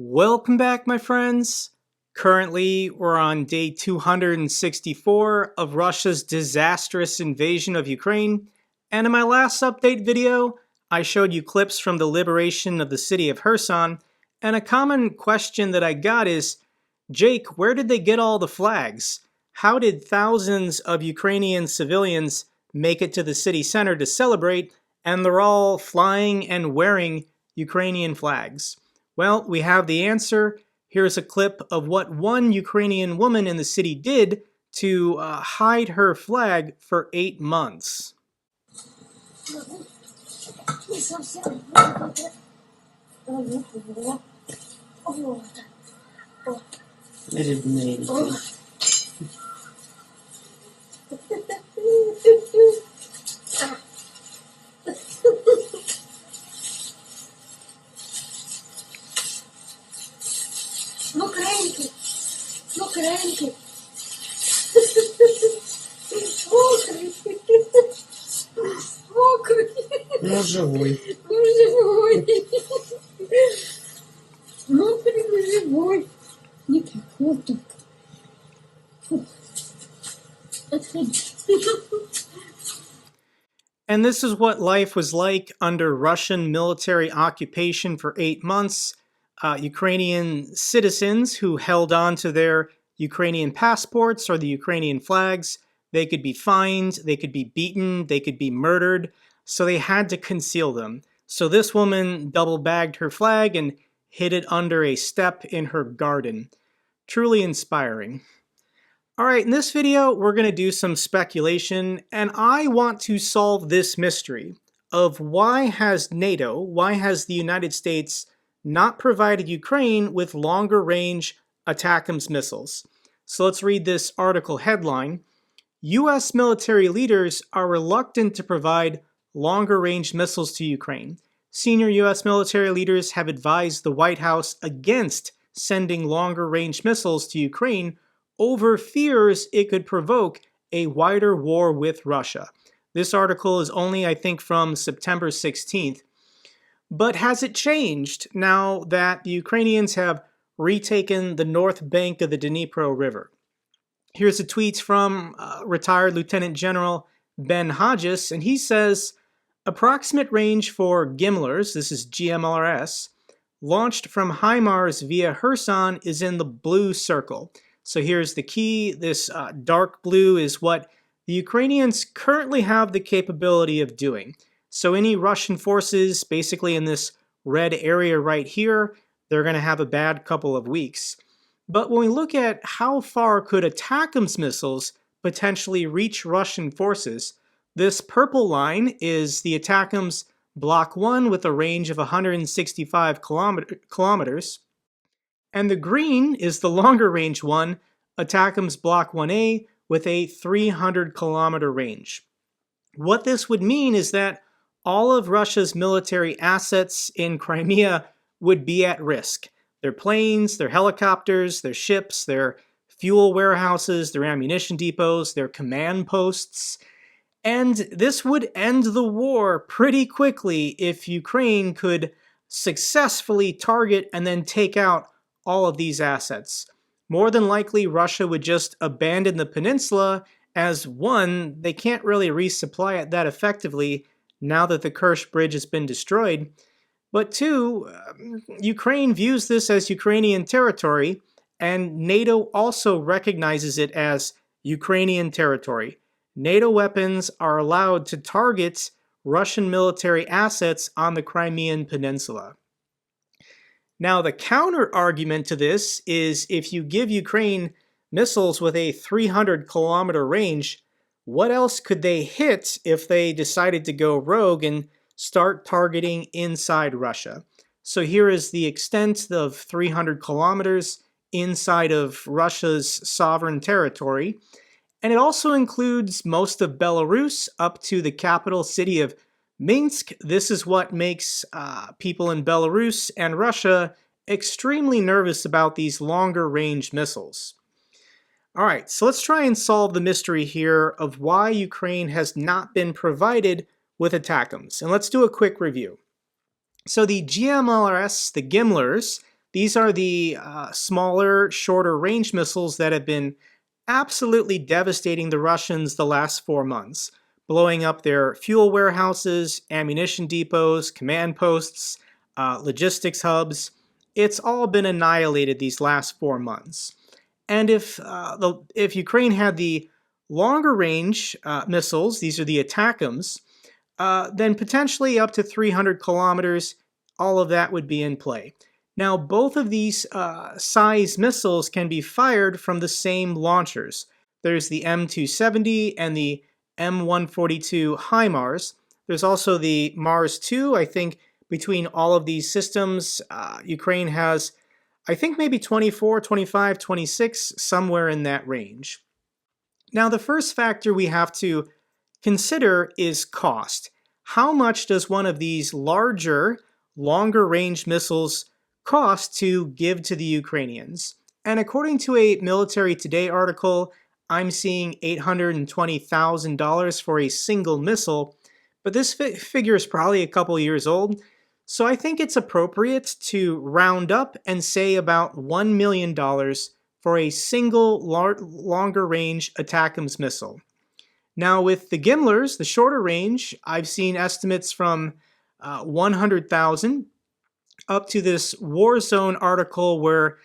Welcome back, my friends. Currently, we're on day 264 of Russia's disastrous invasion of Ukraine, and in my last update video, I showed you clips from the liberation of the city of Kherson, and a common question that I got is, Jake, where did they get all the flags? How did thousands of Ukrainian civilians make it to the city center to celebrate, and they're all flying and wearing Ukrainian flags? Well, we have the answer. Here's a clip of what one Ukrainian woman in the city did to hide her flag for 8 months. Мокренький, мокренький, мокрий, мокрий, Ну, живой. ну живой, мокрий, ну живой, не так, вот так. Отходи. And this is what life was like under Russian military occupation for 8 months. Ukrainian citizens who held on to their Ukrainian passports or the Ukrainian flags, they could be fined, they could be beaten, they could be murdered, so they had to conceal them. So this woman double-bagged her flag and hid it under a step in her garden. Truly inspiring. Alright, in this video, we're going to do some speculation, and I want to solve this mystery of why has NATO, why has the United States not provided Ukraine with longer-range ATACMS missiles. So let's read this article headline. U.S. military leaders are reluctant to provide longer-range missiles to Ukraine. Senior U.S. military leaders have advised the White House against sending longer-range missiles to Ukraine over fears it could provoke a wider war with Russia. This article is only, I think, from September 16th. But has it changed now that the Ukrainians have retaken the north bank of the Dnipro River? Here's a tweet from retired Lieutenant General Ben Hodges, and he says, approximate range for GMLRS, this is GMLRS, launched from HIMARS via Kherson is in the blue circle. So here's the key. This dark blue is what the Ukrainians currently have the capability of doing. So any Russian forces basically in this red area right here, they're going to have a bad couple of weeks. But when we look at how far could ATACMS missiles potentially reach Russian forces, this purple line is the ATACMS Block 1 with a range of 165 kilometers. And the green is the longer range one, ATACMS Block 1A, with a 300 kilometer range. What this would mean is that all of Russia's military assets in Crimea would be at risk. Their planes, their helicopters, their ships, their fuel warehouses, their ammunition depots, their command posts. And this would end the war pretty quickly if Ukraine could successfully target and then take out all of these assets. More than likely, Russia would just abandon the peninsula as, one, they can't really resupply it that effectively now that the Kerch Bridge has been destroyed, but two, Ukraine views this as Ukrainian territory, and NATO also recognizes it as Ukrainian territory. NATO weapons are allowed to target Russian military assets on the Crimean Peninsula. Now, the counter-argument to this is if you give Ukraine missiles with a 300-kilometer range, what else could they hit if they decided to go rogue and start targeting inside Russia? So here is the extent of 300 kilometers inside of Russia's sovereign territory. And it also includes most of Belarus up to the capital city of Minsk. This is what makes people in Belarus and Russia extremely nervous about these longer range missiles. All right, so let's try and solve the mystery here of why Ukraine has not been provided with ATACMS. And let's do a quick review. So the GMLRS, the GMLRS, These are the smaller, shorter range missiles that have been absolutely devastating the Russians the last 4 months, blowing up their fuel warehouses, ammunition depots, command posts, logistics hubs. It's all been annihilated these last 4 months. And if Ukraine had the longer range missiles, these are the ATACMS, then potentially up to 300 kilometers, all of that would be in play. Now, both of these size missiles can be fired from the same launchers. There's the M270 and the M142 HIMARS. There's also the Mars 2. I think between all of these systems, Ukraine has, I think maybe 24, 25, 26, somewhere in that range. Now, the first factor we have to consider is cost. How much does one of these larger, longer range missiles cost to give to the Ukrainians? And according to a Military Today article, I'm seeing $820,000 for a single missile, but this figure is probably a couple years old, so I think it's appropriate to round up and say about $1 million for a single longer range ATACMS missile. Now with the Gimlers, the shorter range, I've seen estimates from 100,000 up to this War Zone article where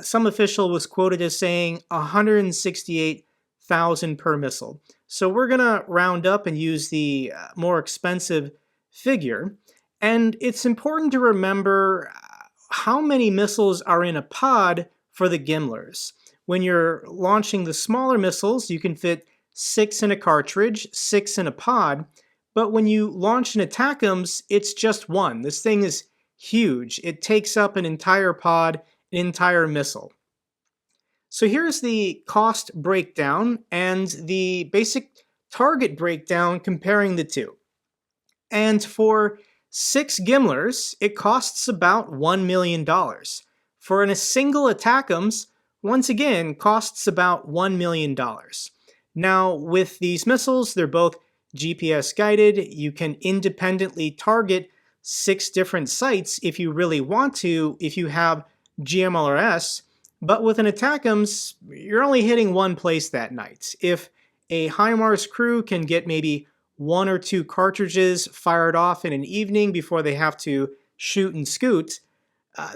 some official was quoted as saying 168,000 per missile. So we're going to round up and use the more expensive figure. And it's important to remember how many missiles are in a pod for the Gimlers. When you're launching the smaller missiles, you can fit 6 in a cartridge, 6 in a pod, but when you launch an ATACMS, it's just 1. This thing is huge. It takes up an entire pod, an entire missile. So here's the cost breakdown and the basic target breakdown comparing the two. And for 6 Gimlers, it costs about $1 million. For a single ATACMS, once again, costs about $1 million. Now, with these missiles, they're both GPS guided. You can independently target 6 different sites if you really want to, if you have GMLRS. But with an ATACMS, you're only hitting one place that night. If a HIMARS crew can get maybe 1 or 2 cartridges fired off in an evening before they have to shoot and scoot,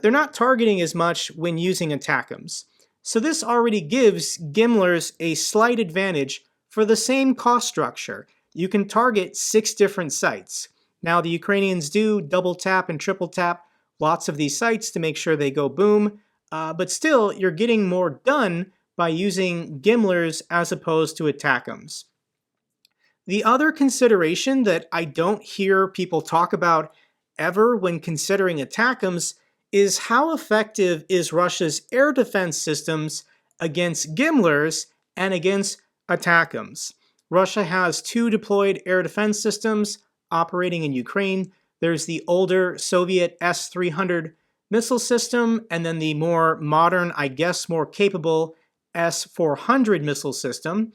they're not targeting as much when using ATACMS. So this already gives Gimlers a slight advantage for the same cost structure. You can target 6 different sites. Now the Ukrainians do double tap and triple tap lots of these sites to make sure they go boom, but still you're getting more done by using Gimlers as opposed to ATACMS. The other consideration that I don't hear people talk about ever when considering ATACMS is how effective is Russia's air defense systems against Gimlers and against ATACMS. Russia has 2 deployed air defense systems operating in Ukraine. There's the older Soviet S-300 missile system, and then the more modern, I guess more capable S-400 missile system.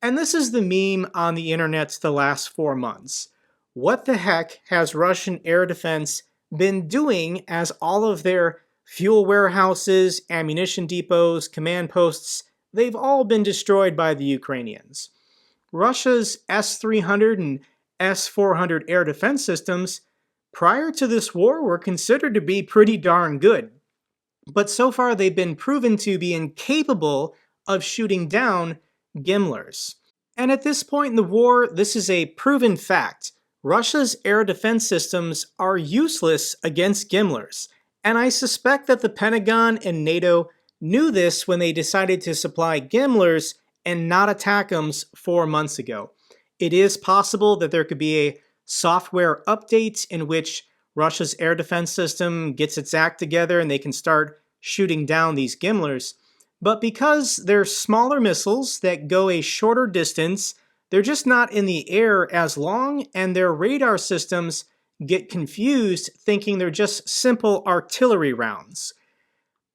And this is the meme on the internet the last 4 months. What the heck has Russian air defense been doing as all of their fuel warehouses, ammunition depots, command posts, they've all been destroyed by the Ukrainians? Russia's S-300 and S-400 air defense systems prior to this war were considered to be pretty darn good. But so far they've been proven to be incapable of shooting down Gimlers. And at this point in the war, this is a proven fact. Russia's air defense systems are useless against Gimlers. And I suspect that the Pentagon and NATO knew this when they decided to supply Gimlers and not ATACMS 4 months ago. It is possible that there could be a software update in which Russia's air defense system gets its act together and they can start shooting down these Gimlers. But because they're smaller missiles that go a shorter distance, they're just not in the air as long, and their radar systems get confused thinking they're just simple artillery rounds.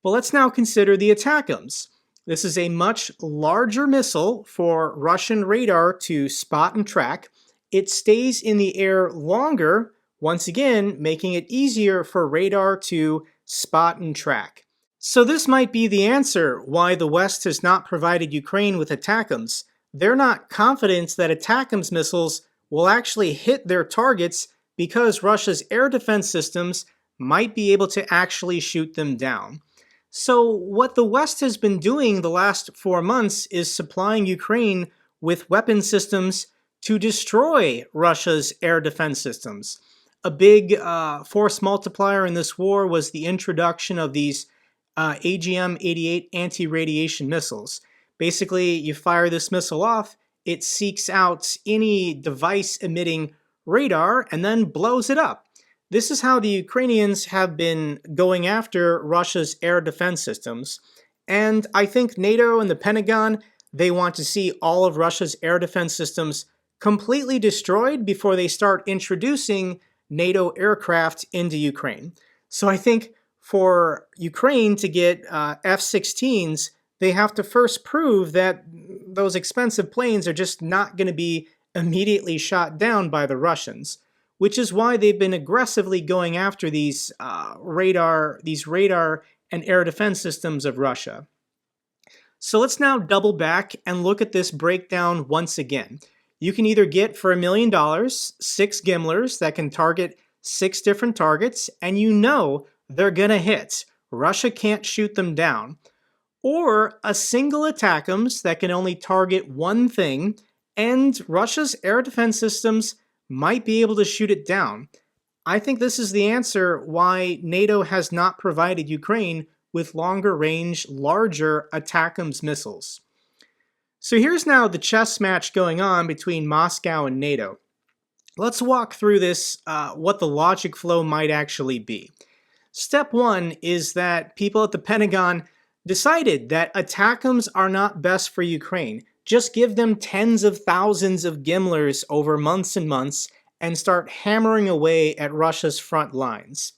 But let's now consider the ATACMS. This is a much larger missile for Russian radar to spot and track. It stays in the air longer, once again making it easier for radar to spot and track. So this might be the answer why the West has not provided Ukraine with ATACMS. They're not confident that ATACMS missiles will actually hit their targets because Russia's air defense systems might be able to actually shoot them down. So what the West has been doing the last 4 months is supplying Ukraine with weapon systems to destroy Russia's air defense systems. A big force multiplier in this war was the introduction of these AGM-88 anti-radiation missiles. Basically, you fire this missile off, it seeks out any device emitting radar and then blows it up. This is how the Ukrainians have been going after Russia's air defense systems. And I think NATO and the Pentagon, they want to see all of Russia's air defense systems completely destroyed before they start introducing NATO aircraft into Ukraine. So I think for Ukraine to get F-16s, they have to first prove that those expensive planes are just not going to be immediately shot down by the Russians, which is why they've been aggressively going after these radar and air defense systems of Russia. So let's now double back and look at this breakdown once again. You can either get for $1 million 6 Gimlers that can target 6 different targets, and you know they're gonna hit. Russia can't shoot them down. Or a single ATACMS that can only target one thing, and Russia's air defense systems might be able to shoot it down. I think this is the answer why NATO has not provided Ukraine with longer range, larger ATACMS missiles. So here's now the chess match going on between Moscow and NATO. Let's walk through this, what the logic flow might actually be. Step 1 is that people at the Pentagon decided that ATACMS are not best for Ukraine. Just give them tens of thousands of Gimlers over months and months and start hammering away at Russia's front lines.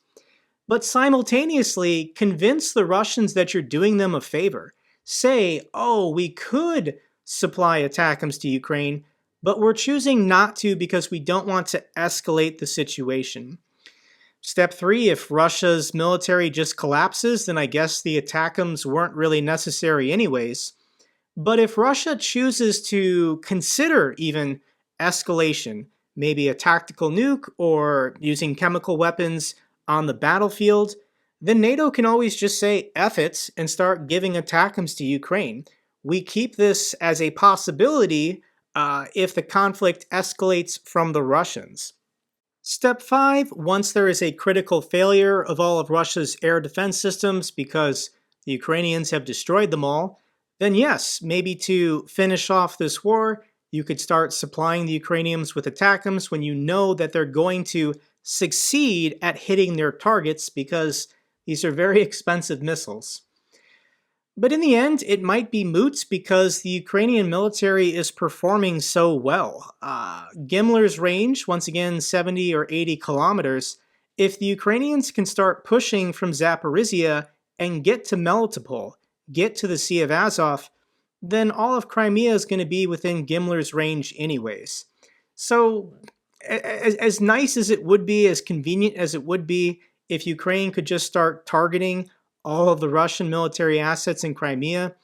But simultaneously, convince the Russians that you're doing them a favor. Say, oh, we could supply ATACMS to Ukraine, but we're choosing not to because we don't want to escalate the situation. Step 3, if Russia's military just collapses, then I guess the ATACMS weren't really necessary anyways. But if Russia chooses to consider even escalation, maybe a tactical nuke or using chemical weapons on the battlefield, then NATO can always just say F it and start giving ATACMS to Ukraine. We keep this as a possibility if the conflict escalates from the Russians. Step 5, once there is a critical failure of all of Russia's air defense systems because the Ukrainians have destroyed them all, then yes, maybe to finish off this war, you could start supplying the Ukrainians with ATACMS when you know that they're going to succeed at hitting their targets because these are very expensive missiles. But in the end, it might be moot because the Ukrainian military is performing so well. Gimler's range, once again, 70 or 80 kilometers. If the Ukrainians can start pushing from Zaporizhia and get to Melitopol, get to the Sea of Azov, then all of Crimea is going to be within Gimler's range anyways. So, as nice as it would be, as convenient as it would be, if Ukraine could just start targeting all of the Russian military assets in Crimea,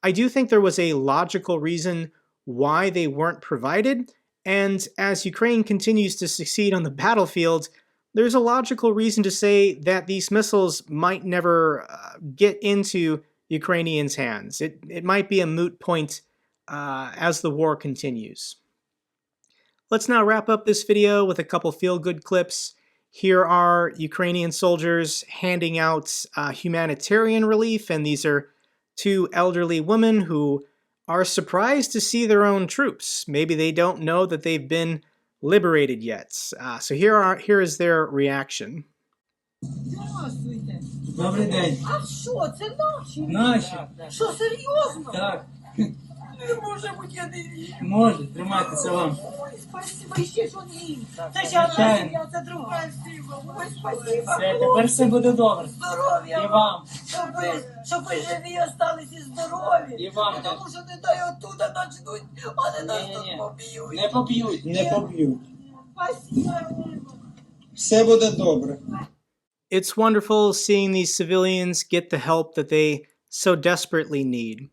I do think there was a logical reason why they weren't provided, and as Ukraine continues to succeed on the battlefield, there's a logical reason to say that these missiles might never get into Ukrainians' hands. It might be a moot point as the war continues. Let's now wrap up this video with a couple feel-good clips. Here are Ukrainian soldiers handing out humanitarian relief, and these are 2 elderly women who are surprised to see their own troops. Maybe they don't know that they've been liberated yet. So here is their reaction. Здравствуйте. Добрий день. А що, це наші? Наші. Що, серйозно? Так. Не може бути, я не вірю. Може, тримайтеся вам. Ой, спасибо, і ще ж вони. Це ще Звичайно. одна сім'я, це друга. Спасибо, ой, спасибо. Все, тепер все буде добре. Здоров'я І вам. Щоб ви живі остались і здорові. І вам. Тому що не дай оттуда начнуть, вони нас тут Ні-ні-ні. поб'ють. Не поб'ють. Не поб'ють. Спасибо. Все буде добре. It's wonderful seeing these civilians get the help that they so desperately need.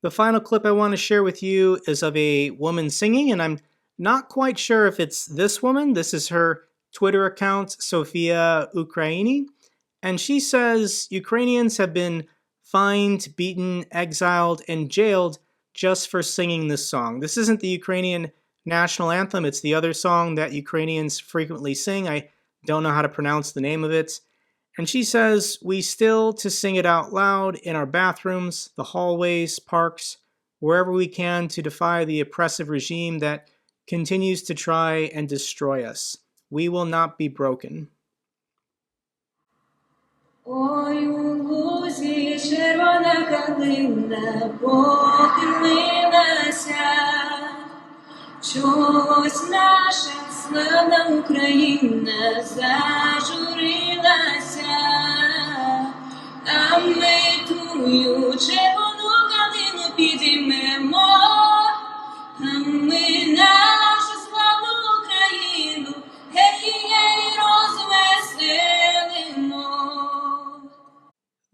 The final clip I want to share with you is of a woman singing, and I'm not quite sure if it's this woman. This is her Twitter account, Sofia Ukraini, and she says Ukrainians have been fined, beaten, exiled, and jailed just for singing this song. This isn't the Ukrainian national anthem, it's the other song that Ukrainians frequently sing. I don't know how to pronounce the name of it. And she says, we still to sing it out loud in our bathrooms, the hallways, parks, wherever we can to defy the oppressive regime that continues to try and destroy us. We will not be broken. Ой, у лузі червона калина похилилася, чогось наша славна Україна зажурилася, а ми тую червону калину підіймемо, а ми нашу славну Україну, гей-гей, розвеселимо.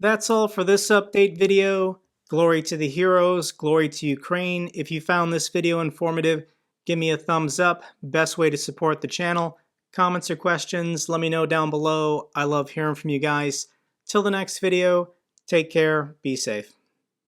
That's all for this update video. Glory to the heroes, glory to Ukraine. If you found this video informative, give me a thumbs up. Best way to support the channel. Comments or questions, let me know down below. I love hearing from you guys. Till the next video, take care, be safe.